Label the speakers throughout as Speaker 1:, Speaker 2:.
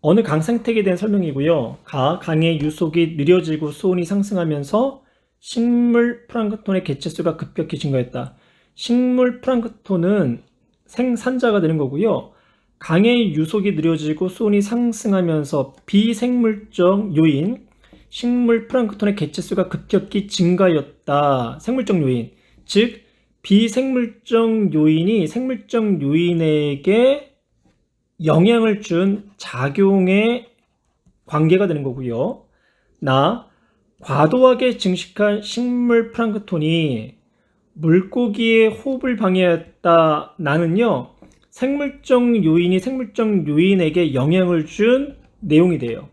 Speaker 1: 어느 강 생태계에 대한 설명이고요. 강의 유속이 느려지고 수온이 상승하면서 식물 플랑크톤의 개체수가 급격히 증가했다. 식물 플랑크톤은 생산자가 되는 거고요. 강의 유속이 느려지고 수온이 상승하면서 비생물적 요인, 식물 플랑크톤의 개체수가 급격히 증가하였다. 생물적 요인, 즉 비생물적 요인이 생물적 요인에게 영향을 준 작용의 관계가 되는 거고요. 과도하게 증식한 식물 플랑크톤이 물고기의 호흡을 방해했다. 나는요, 생물적 요인이 생물적 요인에게 영향을 준 내용이 돼요.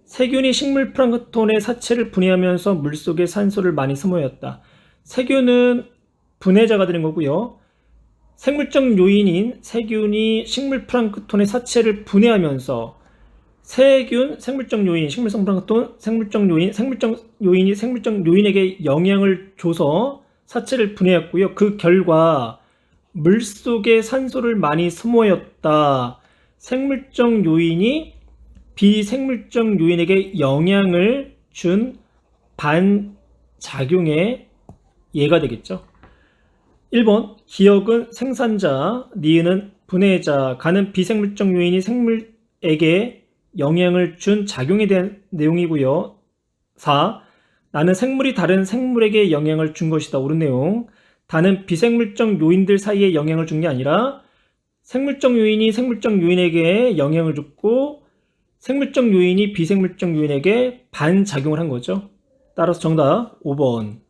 Speaker 1: 세균이 식물 플랑크톤의 사체를 분해하면서 물속에 산소를 많이 소모했다. 세균은 분해자가 되는 거고요. 생물적 요인인 세균이 식물 플랑크톤의 사체를 분해하면서 생물적 요인, 식물성 플랑크톤, 생물적 요인이 생물적 요인에게 영향을 줘서 사체를 분해했고요. 그 결과 물속에 산소를 많이 소모했다. 생물적 요인이 비생물적 요인에게 영향을 준 반작용의 예가 되겠죠. 1번 기억은 생산자, 니은은 분해자, 가는 비생물적 요인이 생물에게 영향을 준 작용에 대한 내용이고요. 4. 나는 생물이 다른 생물에게 영향을 준 것이다. 옳은 내용. 다는 비생물적 요인들 사이에 영향을 준 게 아니라 생물적 요인이 생물적 요인에게 영향을 줬고 생물적 요인이 비생물적 요인에게 반작용을 한 거죠. 따라서 정답 5번.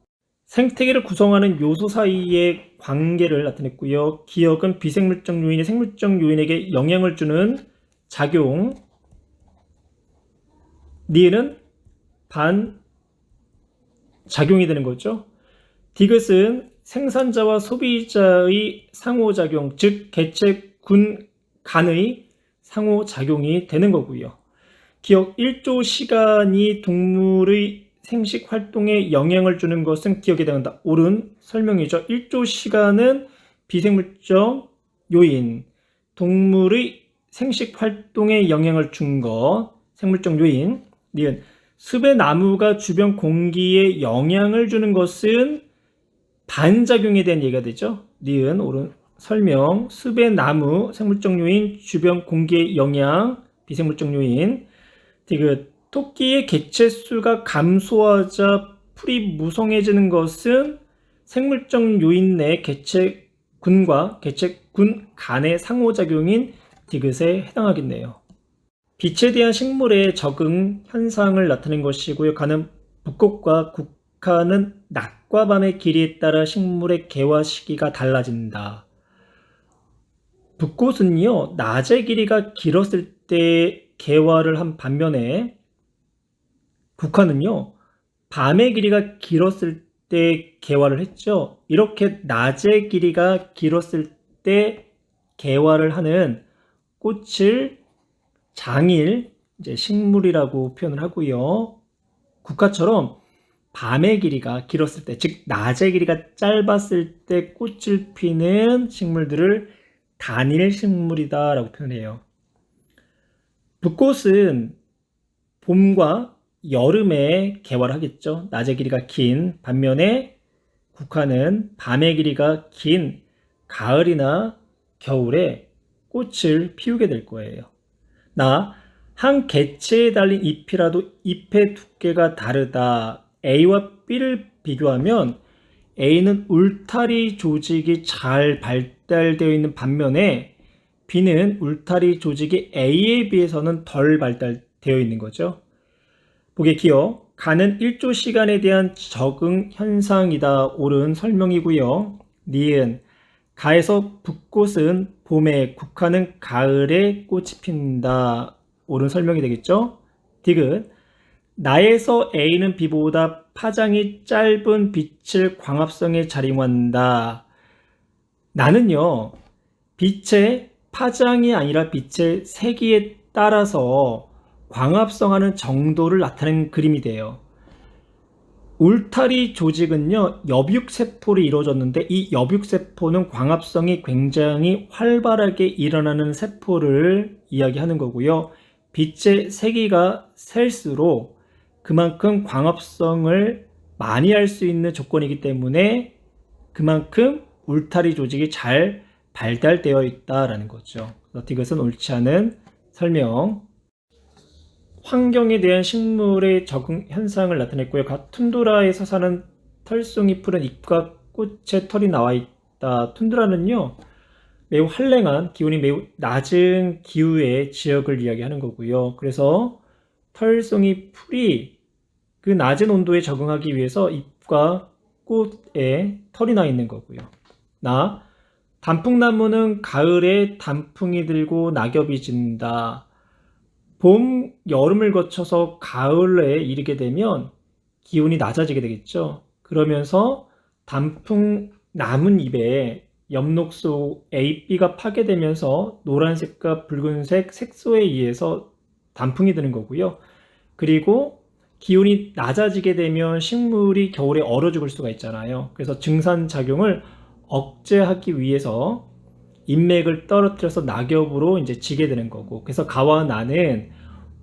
Speaker 1: 생태계를 구성하는 요소 사이의 관계를 나타냈고요. 기억은 비생물적 요인이 생물적 요인에게 영향을 주는 작용. 니은은 반작용이 되는 거죠. 디귿은 생산자와 소비자의 상호작용, 즉 개체, 군, 간의 상호작용이 되는 거고요. 기억 1조 시간이 동물의 생식 활동에 영향을 주는 것은 기억에 해당한다. 옳은 설명이죠. 1조 시간은 비생물적 요인, 동물의 생식 활동에 영향을 준 것, 생물적 요인. 니은 숲의 나무가 주변 공기에 영향을 주는 것은 반작용에 대한 얘기가 되죠. 니은 옳은 설명. 숲의 나무, 생물적 요인, 주변 공기의 영향, 비생물적 요인. 디귿 토끼의 개체수가 감소하자 풀이 무성해지는 것은 생물적 요인 내 개체군과 개체군 간의 상호작용인 디귿에 해당하겠네요. 빛에 대한 식물의 적응 현상을 나타낸 것이고요. 가는 북극과 국화는 낮과 밤의 길이에 따라 식물의 개화 시기가 달라진다. 북꽃은요, 낮의 길이가 길었을 때 개화를 한 반면에 국화는요, 밤의 길이가 길었을 때 개화를 했죠. 이렇게 낮의 길이가 길었을 때 개화를 하는 꽃을 장일, 이제 식물이라고 표현을 하고요. 국화처럼 밤의 길이가 길었을 때, 즉 낮의 길이가 짧았을 때 꽃을 피는 식물들을 단일 식물이다 라고 표현해요. 붓꽃은 봄과 여름에 개화를 하겠죠. 낮의 길이가 긴 반면에 국화는 밤의 길이가 긴 가을이나 겨울에 꽃을 피우게 될 거예요. 한 개체에 달린 잎이라도 잎의 두께가 다르다. A와 B를 비교하면 A는 울타리 조직이 잘 발달되어 있는 반면에 B는 울타리 조직이 A에 비해서는 덜 발달되어 있는 거죠. 보기 기억, 가는 1조 시간에 대한 적응 현상이다. 옳은 설명이고요. 니은, 가에서 붓꽃은 봄에, 국화는 가을에 꽃이 핀다. 옳은 설명이 되겠죠. 디귿, 나에서 A는 B보다 파장이 짧은 빛을 광합성에 자림한다. 나는요, 빛의 파장이 아니라 빛의 세기에 따라서 광합성하는 정도를 나타내는 그림이 돼요. 울타리 조직은요, 엽육세포로 이루어졌는데 이 엽육세포는 광합성이 굉장히 활발하게 일어나는 세포를 이야기하는 거고요. 빛의 세기가 셀수록 그만큼 광합성을 많이 할 수 있는 조건이기 때문에 그만큼 울타리 조직이 잘 발달되어 있다라는 거죠. 이것은 옳지 않은 설명. 환경에 대한 식물의 적응 현상을 나타냈고요. 툰드라에서 사는 털송이 풀은 잎과 꽃에 털이 나와 있다. 툰드라는요, 매우 한랭한 기온이 매우 낮은 기후의 지역을 이야기하는 거고요. 그래서 털송이 풀이 그 낮은 온도에 적응하기 위해서 잎과 꽃에 털이 나 있는 거고요. 단풍나무는 가을에 단풍이 들고 낙엽이 진다. 봄, 여름을 거쳐서 가을에 이르게 되면 기온이 낮아지게 되겠죠. 그러면서 단풍 나뭇잎에 엽록소 A비가 파괴되면서 노란색과 붉은색 색소에 의해서 단풍이 드는 거고요. 그리고 기온이 낮아지게 되면 식물이 겨울에 얼어 죽을 수가 있잖아요. 그래서 증산작용을 억제하기 위해서 인맥을 떨어뜨려서 낙엽으로 이제 지게 되는 거고, 그래서 가와 나는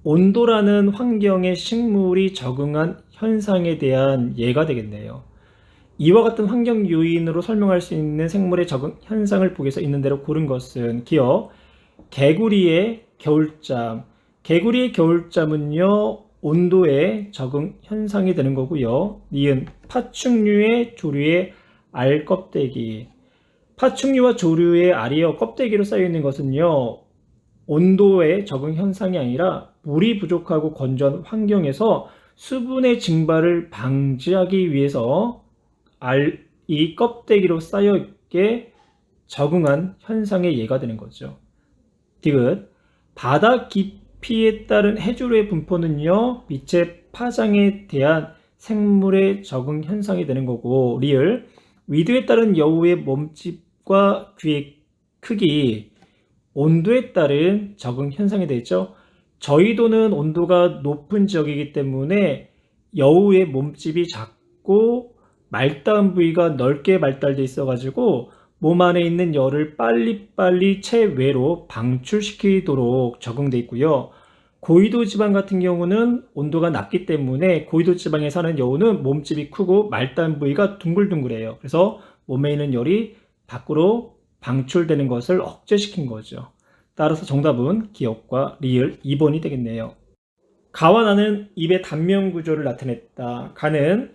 Speaker 1: 온도라는 환경에 식물이 적응한 현상에 대한 예가 되겠네요. 이와 같은 환경 요인으로 설명할 수 있는 생물의 적응 현상을 보기 위해서 있는 대로 고른 것은 기억, 개구리의 겨울잠. 개구리의 겨울잠은요, 온도에 적응 현상이 되는 거고요. 니은 파충류의 조류의 알 껍데기. 파충류와 조류의 알이요, 껍데기로 쌓여 있는 것은요, 온도의 적응 현상이 아니라 물이 부족하고 건조한 환경에서 수분의 증발을 방지하기 위해서 알이 껍데기로 쌓여 있게 적응한 현상의 예가 되는 거죠. 디귿, 바다 깊이에 따른 해조류의 분포는요, 빛의 파장에 대한 생물의 적응 현상이 되는 거고, 리을, 위도에 따른 여우의 몸집과 귀의 크기, 온도에 따른 적응 현상이 되죠. 저희도는 온도가 높은 지역이기 때문에 여우의 몸집이 작고 말다음 부위가 넓게 발달돼 있어 가지고 몸 안에 있는 열을 빨리빨리 체외로 방출시키도록 적응돼 있고요. 고위도 지방 같은 경우는 온도가 낮기 때문에 고위도 지방에 사는 여우는 몸집이 크고 말다음 부위가 둥글둥글해요. 그래서 몸에 있는 열이 밖으로 방출되는 것을 억제시킨 거죠. 따라서 정답은 기억과 리을 2번이 되겠네요. 가와 나는 입의 단면 구조를 나타냈다. 가는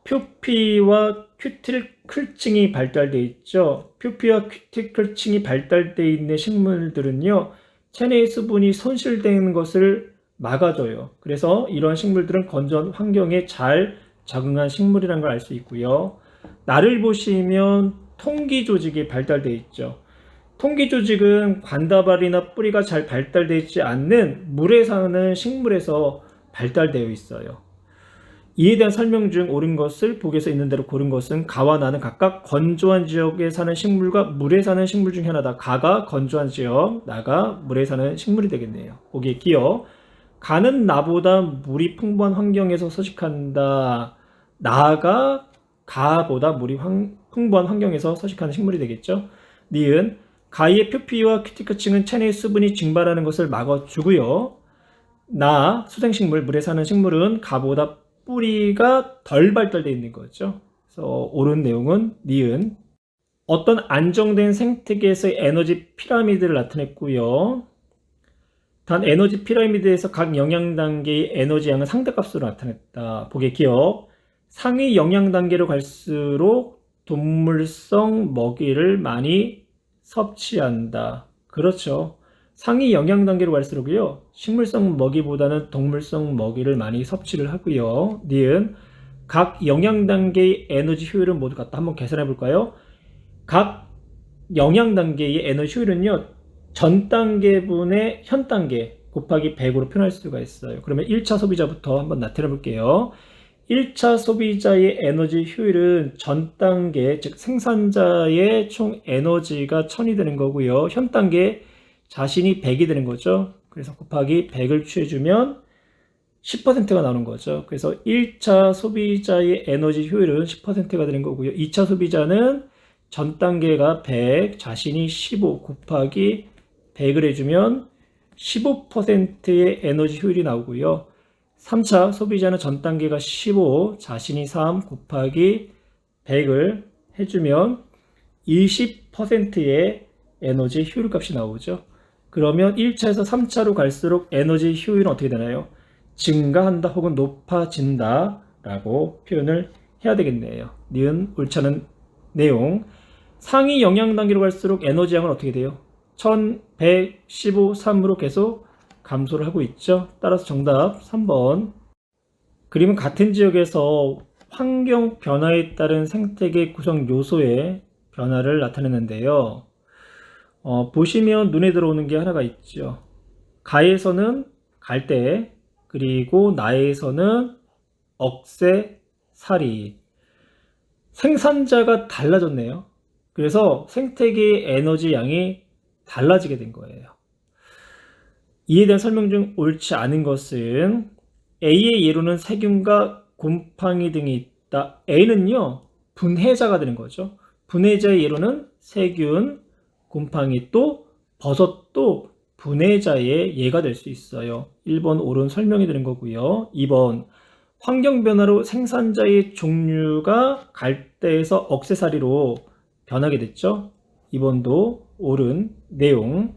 Speaker 1: 표피와 큐티클층이 발달되어 있죠. 표피와 큐티클층이 발달되어 있는 식물들은요, 체내의 수분이 손실되는 것을 막아줘요. 그래서 이런 식물들은 건조한 환경에 잘 적응한 식물이라는 걸 알 수 있고요. 나를 보시면 통기 조직이 발달되어 있죠. 통기 조직은 관다발이나 뿌리가 잘 발달되어 있지 않는 물에 사는 식물에서 발달되어 있어요. 이에 대한 설명 중 옳은 것을 보기에서 있는 대로 고른 것은 가와 나는 각각 건조한 지역에 사는 식물과 물에 사는 식물 중 하나다. 가가 건조한 지역, 나가 물에 사는 식물이 되겠네요. 보기에 기억, 가는 나보다 물이 풍부한 환경에서 서식한다. 나가 가보다 물이 풍부한 환경에서 서식하는 식물이 되겠죠. 니은, 가의 표피와 큐티클층은 체내의 수분이 증발하는 것을 막아주고요. 나, 수생식물, 물에 사는 식물은 가보다 뿌리가 덜 발달되어 있는 거죠. 그래서 옳은 내용은 니은. 어떤 안정된 생태계에서의 에너지 피라미드를 나타냈고요. 단 에너지 피라미드에서 각 영양 단계의 에너지 양은 상대값으로 나타냈다. 보기 기억. 상위 영양 단계로 갈수록 동물성 먹이를 많이 섭취한다. 그렇죠. 상위 영양 단계로 갈수록요, 식물성 먹이보다는 동물성 먹이를 많이 섭취를 하고요. 니은, 각 영양 단계의 에너지 효율은 모두 같다. 한번 계산해 볼까요? 각 영양 단계의 에너지 효율은요, 전 단계분의 현 단계 곱하기 100으로 표현할 수가 있어요. 그러면 1차 소비자부터 한번 나타내 볼게요. 1차 소비자의 에너지 효율은 전 단계, 즉 생산자의 총 에너지가 1000이 되는 거고요. 현 단계 자신이 100이 되는 거죠. 그래서 곱하기 100을 취해주면 10%가 나오는 거죠. 그래서 1차 소비자의 에너지 효율은 10%가 되는 거고요. 2차 소비자는 전 단계가 100, 자신이 15 곱하기 100을 해주면 15%의 에너지 효율이 나오고요. 3차 소비자는 전 단계가 15, 자신이 3 곱하기 100을 해주면 20%의 에너지 효율값이 나오죠. 그러면 1차에서 3차로 갈수록 에너지 효율은 어떻게 되나요? 증가한다 혹은 높아진다 라고 표현을 해야 되겠네요. 니은 옳지 않은 내용. 상위 영양 단계로 갈수록 에너지 양은 어떻게 돼요? 1115, 3으로 계속 감소를 하고 있죠. 따라서 정답 3번. 그림은 같은 지역에서 환경 변화에 따른 생태계 구성 요소의 변화를 나타내는데요. 보시면 눈에 들어오는 게 하나가 있죠. 가에서는 갈대, 그리고 나에서는 억새, 사리. 생산자가 달라졌네요. 그래서 생태계의 에너지 양이 달라지게 된 거예요. 이에 대한 설명 중 옳지 않은 것은 A의 예로는 세균과 곰팡이 등이 있다. A는요, 분해자가 되는 거죠. 분해자의 예로는 세균, 곰팡이, 또 버섯도 분해자의 예가 될 수 있어요. 1번 옳은 설명이 되는 거고요. 2번 환경변화로 생산자의 종류가 갈대에서 억새사리로 변하게 됐죠. 2번도 옳은 내용.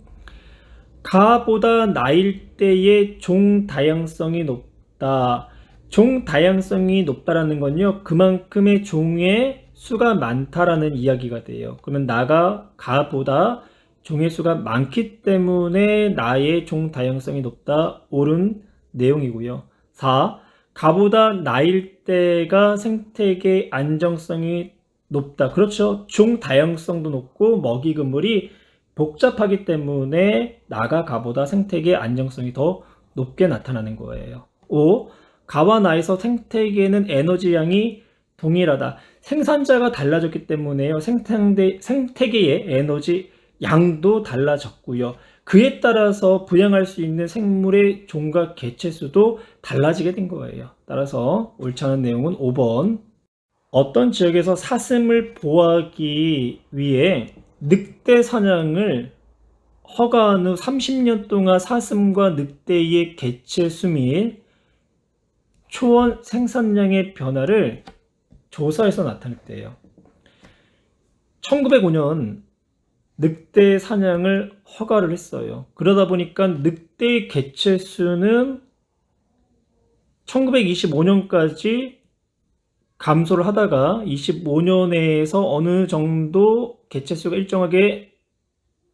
Speaker 1: 가보다 나일 때의 종 다양성이 높다. 종 다양성이 높다라는 건요, 그만큼의 종의 수가 많다라는 이야기가 돼요. 그러면 나가 가보다 종의 수가 많기 때문에 나의 종 다양성이 높다. 옳은 내용이고요. 4. 가보다 나일 때가 생태계 안정성이 높다. 그렇죠. 종 다양성도 높고 먹이 그물이 복잡하기 때문에 나가 가보다 생태계 안정성이 더 높게 나타나는 거예요. 5. 가와 나에서 생태계는 에너지 양이 동일하다. 생산자가 달라졌기 때문에요. 생태계의 에너지 양도 달라졌고요. 그에 따라서 부양할 수 있는 생물의 종과 개체 수도 달라지게 된 거예요. 따라서 옳지 않은 내용은 5번. 어떤 지역에서 사슴을 보호하기 위해 늑대 사냥을 허가한 후 30년 동안 사슴과 늑대의 개체 수 및 초원 생산량의 변화를 조사해서 나타냈대요. 1905년 늑대 사냥을 허가를 했어요. 그러다 보니까 늑대의 개체 수는 1925년까지 감소를 하다가 25년에서 어느 정도 개체수가 일정하게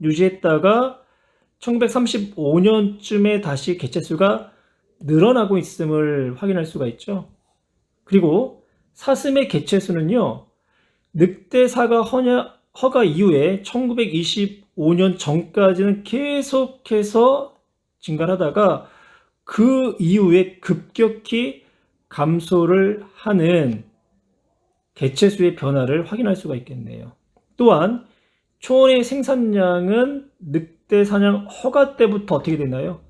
Speaker 1: 유지했다가 1935년쯤에 다시 개체수가 늘어나고 있음을 확인할 수가 있죠. 그리고 사슴의 개체수는요, 늑대 사과 허가 이후에 1925년 전까지는 계속해서 증가를 하다가 그 이후에 급격히 감소를 하는 개체수의 변화를 확인할 수가 있겠네요. 또한 초원의 생산량은 늑대 사냥 허가 때부터 어떻게 되나요?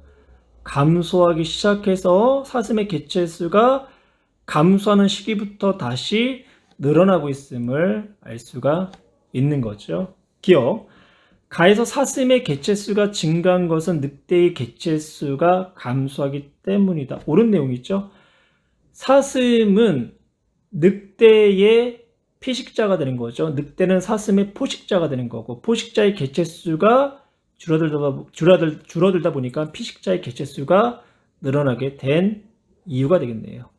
Speaker 1: 감소하기 시작해서 사슴의 개체수가 감소하는 시기부터 다시 늘어나고 있음을 알 수가 있는 거죠. 기억. 가에서 사슴의 개체수가 증가한 것은 늑대의 개체수가 감소하기 때문이다. 옳은 내용이죠. 사슴은 nõ대의 피식자가 되는 거죠. 늑대는 사슴의 포식자가 되는 거고, 포식자의 개체수가 줄어들다 보니까 피식자의 개체수가 늘어나게 된 이유가 되겠네요.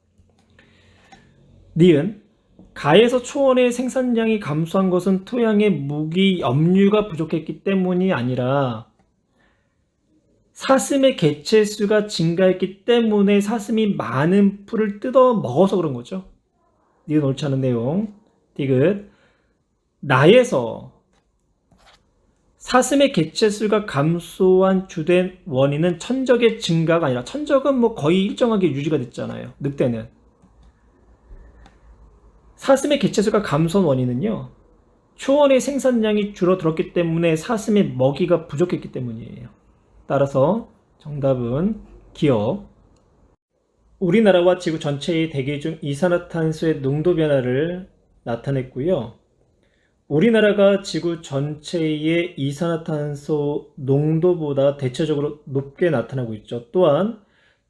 Speaker 1: 니은 가에서 초원의 생산량이 감소한 것은 토양의 무기 염류가 부족했기 때문이 아니라 사슴의 개체수가 증가했기 때문에 사슴이 많은 풀을 뜯어 먹어서 그런 거죠. 니은 옳지 않은 내용. 디귿. 나에서 사슴의 개체수가 감소한 주된 원인은 천적의 증가가 아니라, 천적은 뭐 거의 일정하게 유지가 됐잖아요. 늑대는. 사슴의 개체수가 감소한 원인은요, 초원의 생산량이 줄어들었기 때문에 사슴의 먹이가 부족했기 때문이에요. 따라서 정답은 기억. 우리나라와 지구 전체의 대기 중 이산화탄소의 농도 변화를 나타냈고요. 우리나라가 지구 전체의 이산화탄소 농도보다 대체적으로 높게 나타나고 있죠. 또한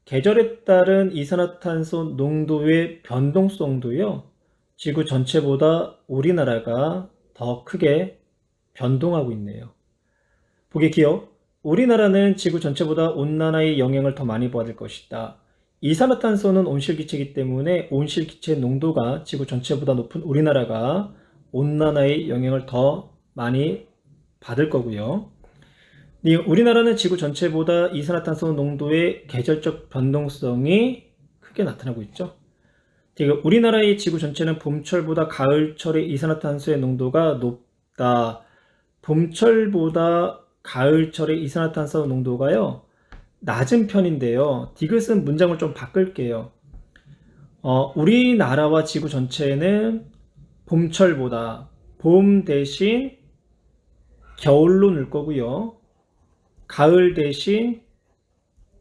Speaker 1: 계절에 따른 이산화탄소 농도의 변동성도요, 지구 전체보다 우리나라가 더 크게 변동하고 있네요. 보기 기억. 우리나라는 지구 전체보다 온난화의 영향을 더 많이 받을 것이다. 이산화탄소는 온실기체이기 때문에 온실기체 농도가 지구 전체보다 높은 우리나라가 온난화의 영향을 더 많이 받을 거고요. 우리나라는 지구 전체보다 이산화탄소 농도의 계절적 변동성이 크게 나타나고 있죠. 우리나라의 지구 전체는 봄철보다 가을철의 이산화탄소의 농도가 높다. 봄철보다 가을철의 이산화탄소 농도가요, 낮은 편인데요. 디귿은 문장을 좀 바꿀게요. 우리나라와 지구 전체는 봄철보다, 봄 대신 겨울로 넣을 거고요. 가을 대신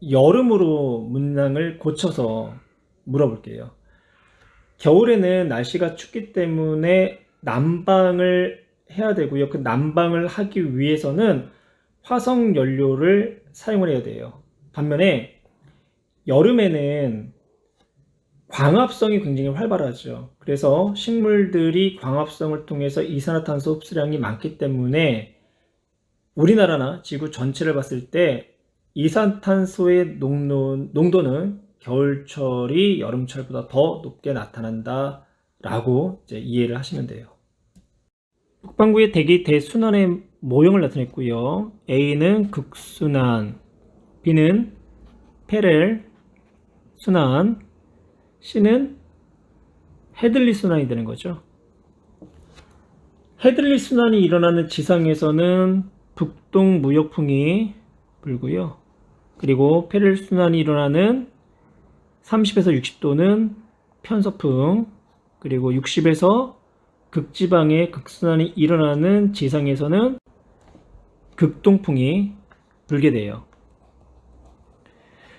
Speaker 1: 여름으로 문장을 고쳐서 물어볼게요. 겨울에는 날씨가 춥기 때문에 난방을 해야 되고요. 그 난방을 하기 위해서는 화석 연료를 사용을 해야 돼요. 반면에 여름에는 광합성이 굉장히 활발하죠. 그래서 식물들이 광합성을 통해서 이산화탄소 흡수량이 많기 때문에 우리나라나 지구 전체를 봤을 때 이산탄소의 농도는 겨울철이 여름철보다 더 높게 나타난다 라고 이제 이해를 하시면 돼요. 북반구의 대기 대순환의 모형을 나타냈고요. A는 극순환, B는 패렐 순환, C는 헤들리 순환이 되는 거죠. 헤들리 순환이 일어나는 지상에서는 북동 무역풍이 불고요. 그리고 패렐 순환이 일어나는 30에서 60도는 편서풍, 그리고 60에서 극지방의 극순환이 일어나는 지상에서는 극동풍이 불게 돼요.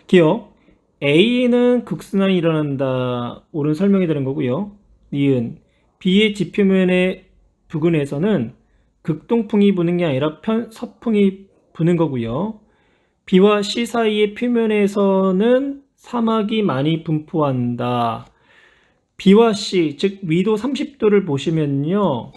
Speaker 1: 기억. A는 극순환이 일어난다. 옳은 설명이 되는 거고요. 니은. B의 지표면의 부근에서는 극동풍이 부는 게 아니라 서풍이 부는 거고요. B와 C 사이의 표면에서는 사막이 많이 분포한다. B와 C, 즉 위도 30도를 보시면요,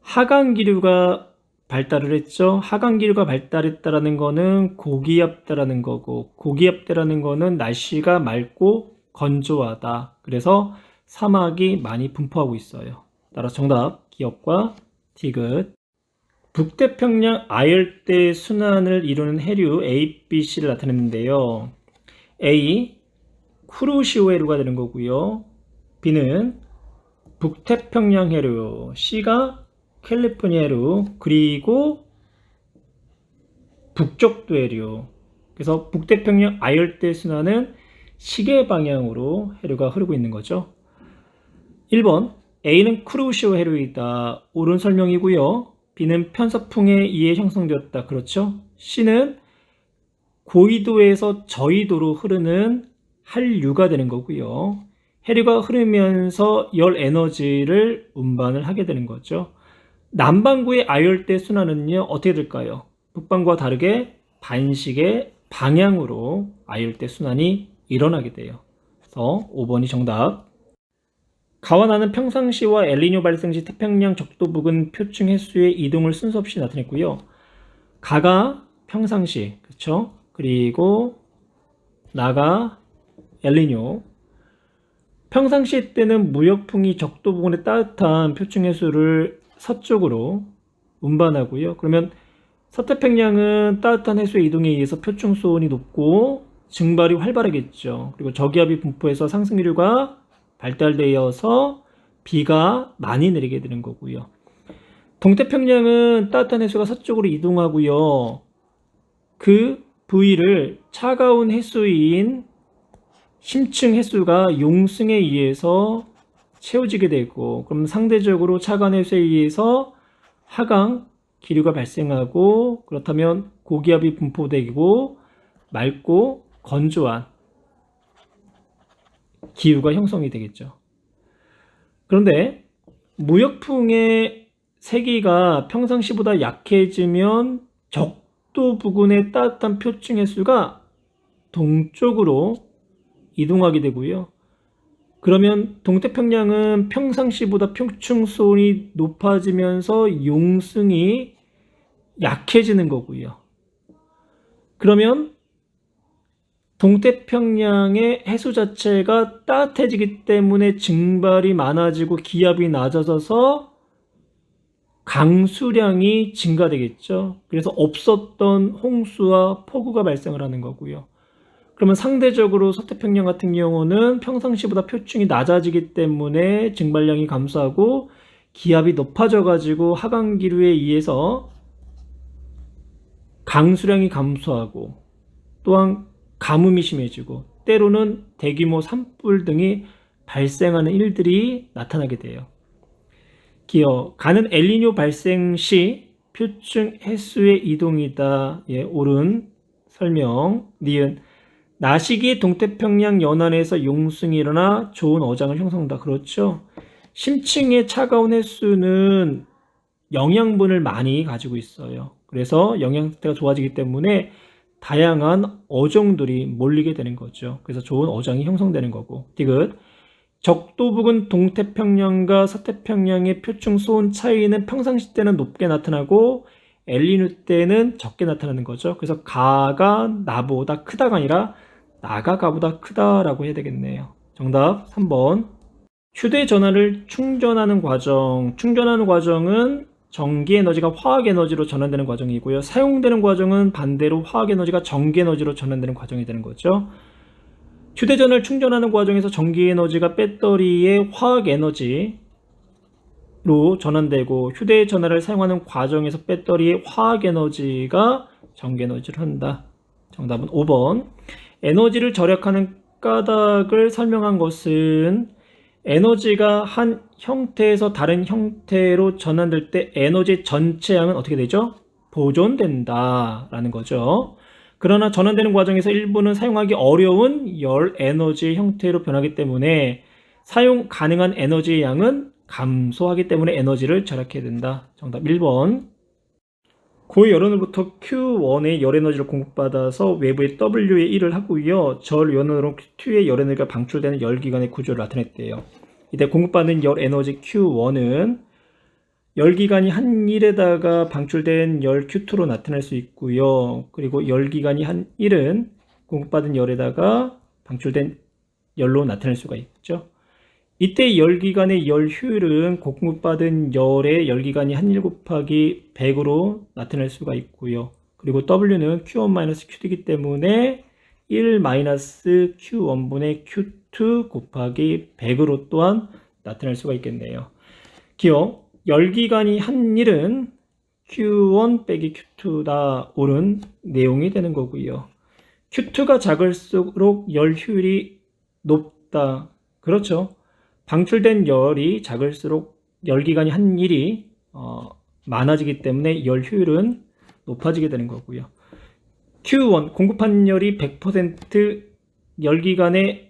Speaker 1: 하강기류가 발달을 했죠. 하강기류가 발달했다라는 거는 고기압대라는 거고, 고기압대라는 거는 날씨가 맑고 건조하다. 그래서 사막이 많이 분포하고 있어요. 따라서 정답, 기억과 디귿. 북태평양 아열대 순환을 이루는 해류 A, B, C를 나타냈는데요. A, 쿠로시오 해류가 되는 거고요. B는 북태평양 해류, C가 캘리포니아 해류, 그리고 북적도 해류. 그래서 북태평양 아열대 순환은 시계 방향으로 해류가 흐르고 있는 거죠. 1번, A는 쿠로시오 해류이다. 옳은 설명이고요. B는 편서풍에 의해 형성되었다. 그렇죠? C는 고緯도에서 저緯도로 흐르는 한류가 되는 거고요. 해류가 흐르면서 열 에너지를 운반을 하게 되는 거죠. 남반구의 아열대 순환은요, 어떻게 될까요? 북반구와 다르게 반시계 방향으로 아열대 순환이 일어나게 돼요. 그래서 5번이 정답. 가와 나는 평상시와 엘니뇨 발생 시 태평양 적도 부근 표층 해수의 이동을 순서 없이 나타냈고요. 가가 평상시, 그렇죠? 그리고 나가 엘니뇨. 평상시 때는 무역풍이 적도 부근의 따뜻한 표층 해수를 서쪽으로 운반하고요. 그러면 서태평양은 따뜻한 해수의 이동에 의해서 표층 수온이 높고 증발이 활발하겠죠. 그리고 저기압이 분포해서 상승기류가 발달되어서 비가 많이 내리게 되는 거고요. 동태평양은 따뜻한 해수가 서쪽으로 이동하고요. 그 부위를 차가운 해수인 심층 해수가 용승에 의해서 채워지게 되고, 그럼 상대적으로 차가운 해수에 의해서 하강 기류가 발생하고, 그렇다면 고기압이 분포되고 맑고 건조한 기후가 형성이 되겠죠. 그런데 무역풍의 세기가 평상시보다 약해지면 적도 부근의 따뜻한 표층 횟수가 동쪽으로 이동하게 되고요. 그러면 동태평양은 평상시보다 표층수온이 높아지면서 용승이 약해지는 거고요. 그러면 동태평양의 해수 자체가 따뜻해지기 때문에 증발이 많아지고 기압이 낮아져서 강수량이 증가되겠죠. 그래서 없었던 홍수와 폭우가 발생을 하는 거고요. 그러면 상대적으로 서태평양 같은 경우는 평상시보다 표층이 낮아지기 때문에 증발량이 감소하고 기압이 높아져 가지고 하강기류에 의해서 강수량이 감소하고 또한 가뭄이 심해지고 때로는 대규모 산불 등이 발생하는 일들이 나타나게 돼요. 기어 가는 엘니뇨 발생 시 표층 해수의 이동이다. 예, 옳은 설명. 니은 나시기 동태평양 연안에서 용승이 일어나 좋은 어장을 형성한다. 그렇죠. 심층의 차가운 해수는 영양분을 많이 가지고 있어요. 그래서 영양 상태가 좋아지기 때문에 다양한 어종들이 몰리게 되는 거죠. 그래서 좋은 어장이 형성되는 거고. 디귿 적도 부근 동태평양과 서태평양의 표층 수온 차이는 평상시 때는 높게 나타나고 엘니뇨 때는 적게 나타나는 거죠. 그래서 가가 나보다 크다가 아니라 나가 가보다 크다라고 해야 되겠네요. 정답 3번. 휴대전화를 충전하는 과정. 충전하는 과정은 전기에너지가 화학에너지로 전환되는 과정이고요. 사용되는 과정은 반대로 화학에너지가 전기에너지로 전환되는 과정이 되는 거죠. 휴대전화를 충전하는 과정에서 전기에너지가 배터리의 화학에너지로 전환되고 휴대전화를 사용하는 과정에서 배터리의 화학에너지가 전기에너지를 한다. 정답은 5번. 에너지를 절약하는 까닭을 설명한 것은 에너지가 한 형태에서 다른 형태로 전환될 때 에너지 전체 양은 어떻게 되죠? 보존된다 라는 거죠. 그러나 전환되는 과정에서 일부는 사용하기 어려운 열 에너지의 형태로 변하기 때문에 사용 가능한 에너지의 양은 감소하기 때문에 에너지를 절약해야 된다. 정답 1번. 고열원으로부터 Q1의 열에너지를 공급받아서 외부의 W에 일을 하고요. 절연으로 Q2의 열에너지가 방출되는 열기관의 구조를 나타냈대요. 이때 공급받는 열에너지 Q1은 열기관이 한 1에다가 방출된 열 Q2로 나타낼 수 있고요. 그리고 열기관이 한 1은 공급받은 열에다가 방출된 열로 나타낼 수가 있죠. 이때 열기관의 열 효율은 공급받은 열의 열기관이 한 1 곱하기 100으로 나타낼 수가 있고요. 그리고 W는 Q1-Q2이기 때문에 1-Q1분의 Q2 곱하기 100으로 또한 나타낼 수가 있겠네요. 기억, 열기관이 한 1은 Q1 빼기 Q2다 옳은 내용이 되는 거고요. Q2가 작을수록 열 효율이 높다. 그렇죠. 방출된 열이 작을수록 열기관이 한 1이 많아지기 때문에 열 효율은 높아지게 되는 거고요. Q1 공급한 열이 100% 열기관의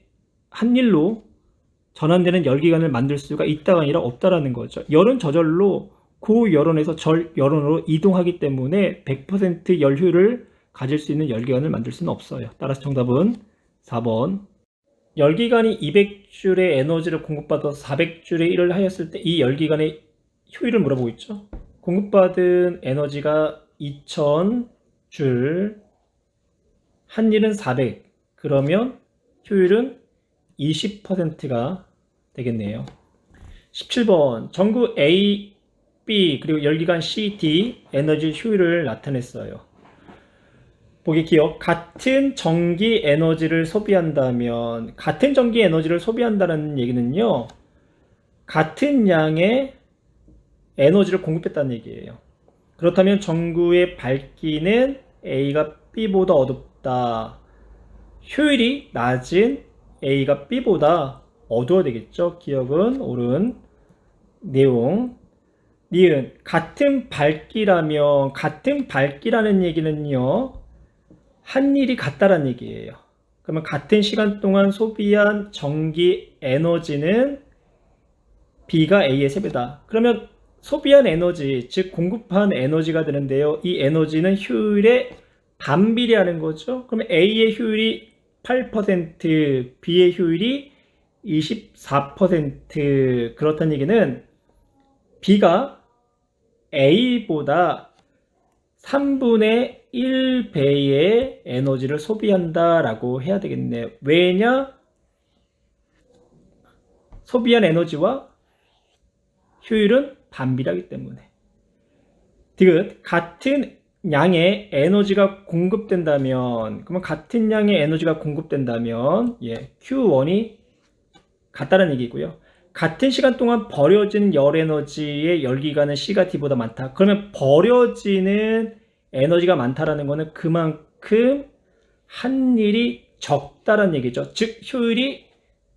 Speaker 1: 한 일로 전환되는 열기관을 만들 수가 있다가 아니라 없다라는 거죠. 열은 저절로 고열원에서 절열원으로 이동하기 때문에 100% 열효율을 가질 수 있는 열기관을 만들 수는 없어요. 따라서 정답은 4번. 열기관이 200줄의 에너지를 공급받아서 400줄의 일을 하였을 때 이 열기관의 효율을 물어보고 있죠. 공급받은 에너지가 2000줄, 한 일은 400. 그러면 효율은 20%가 되겠네요. 17번. 전구 A, B 그리고 열기관 C, D 에너지 효율을 나타냈어요. 보기 기억. 같은 전기 에너지를 소비한다면 같은 전기 에너지를 소비한다는 얘기는요. 같은 양의 에너지를 공급했다는 얘기예요. 그렇다면 전구의 밝기는 A가 B보다 어둡다. 효율이 낮은 A가 B보다 어두워야 되겠죠. 기억은 옳은 내용. 니은 같은 밝기라면 같은 밝기라는 얘기는요. 한 일이 같다라는 얘기예요. 그러면 같은 시간 동안 소비한 전기 에너지는 B가 A의 3배다. 그러면 소비한 에너지, 즉 공급한 에너지가 되는데요. 이 에너지는 효율에 반비례하는 거죠. 그러면 A의 효율이 8%, B의 효율이 24%. 그렇다는 얘기는 B가 A보다 3분의 1배의 에너지를 소비한다라고 해야 되겠네요. 왜냐? 소비한 에너지와 효율은 반비례하기 때문에. 디귿, 같은 양의 에너지가 공급된다면, 그러면 같은 양의 에너지가 공급된다면, Q1이 같다는 얘기고요. 같은 시간 동안 버려진 열 에너지의 열기가는 C가 D보다 많다. 그러면 버려지는 에너지가 많다라는 것은 그만큼 한 일이 적다라는 얘기죠. 즉 효율이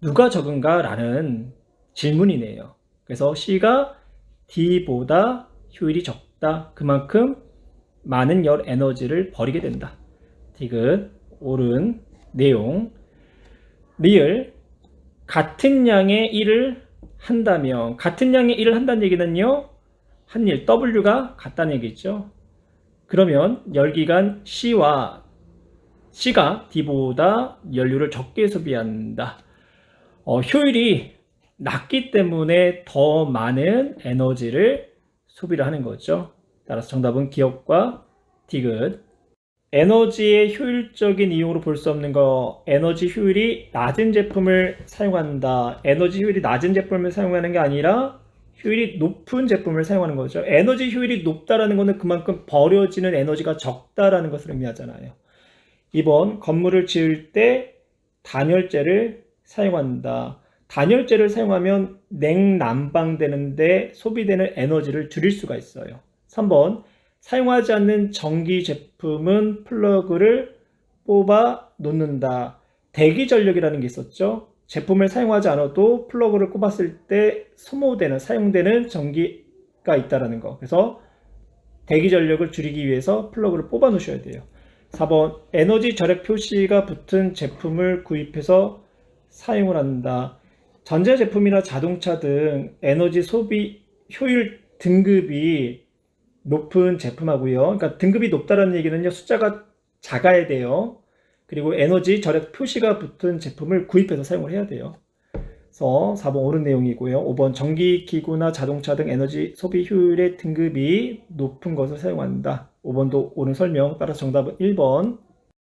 Speaker 1: 누가 적은가라는 질문이네요. 그래서 C가 D보다 효율이 적다. 그만큼 많은 열 에너지를 버리게 된다. 디귿, 옳은 내용. 리을, 같은 양의 일을 한다면, 같은 양의 일을 한다는 얘기는요, 한 일, W가 같다는 얘기죠. 그러면 열기간 C가 D보다 연료를 적게 소비한다. 효율이 낮기 때문에 더 많은 에너지를 소비를 하는 거죠. 따라서 정답은 기억과 디귿. 에너지의 효율적인 이용으로 볼 수 없는 거, 에너지 효율이 낮은 제품을 사용한다. 에너지 효율이 낮은 제품을 사용하는 게 아니라 효율이 높은 제품을 사용하는 거죠. 에너지 효율이 높다라는 것은 그만큼 버려지는 에너지가 적다라는 것을 의미하잖아요. 2번, 건물을 지을 때 단열재를 사용한다. 단열재를 사용하면 냉난방되는데 소비되는 에너지를 줄일 수가 있어요. 3번, 사용하지 않는 전기 제품은 플러그를 뽑아 놓는다. 대기전력이라는 게 있었죠. 제품을 사용하지 않아도 플러그를 꼽았을 때 사용되는 전기가 있다는 거. 그래서 대기전력을 줄이기 위해서 플러그를 뽑아 놓으셔야 돼요. 4번, 에너지 절약 표시가 붙은 제품을 구입해서 사용을 한다. 전자제품이나 자동차 등 에너지 소비 효율 등급이 높은 제품하고요. 그러니까 등급이 높다는 얘기는요, 숫자가 작아야 돼요. 그리고 에너지 절약 표시가 붙은 제품을 구입해서 사용을 해야 돼요. 그래서 4번 옳은 내용이고요. 5번, 전기기구나 자동차 등 에너지 소비 효율의 등급이 높은 것을 사용한다. 5번도 옳은 설명. 따라서 정답은 1번